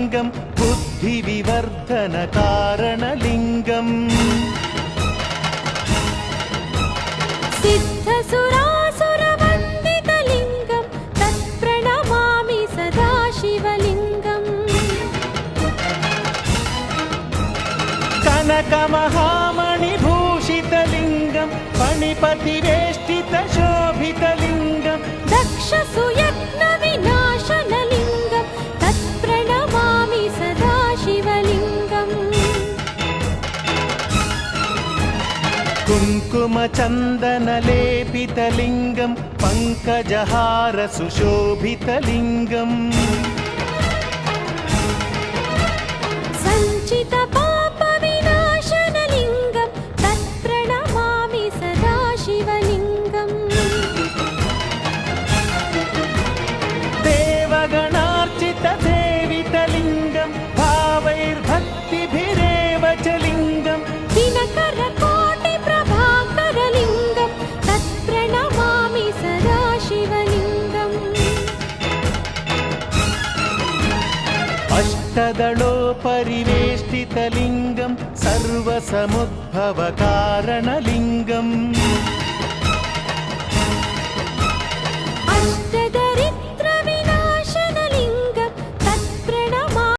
बुद्धिविवर्धनकारणलिङ्गम् सिद्धसुरासुरवन्दितलिङ्गं तत्प्रणमामि सदा शिवलिङ्गम् कनकमहामणिभूषितलिङ्गं फणिपतिवेष्टितशोभितलिङ्गं दक्षसुयज्ञविनाशनलिङ्गं तत्प्रणमामि सदा शिवलिङ्गम् कुङ्कुमचन्दनलेपितलिङ्गं पङ्कजहारसुशोभितलिङ्गम् सञ्चितपापविनाशनलिङ्गं तत्प्रणमामि सदा शिवलिङ्गम् देवगणार्चितसेवितलिङ्गं भावैर्भक्तिभिरेव च लिङ्गं दिनकरकोटिप्रभाकरलिङ्गं तत्प्रणमामि सदा शिवलिङ्गम् अष्टदलोपरिवेष्टितलिङ्गं सर्वसमुद्भवकारणलिङ्गम्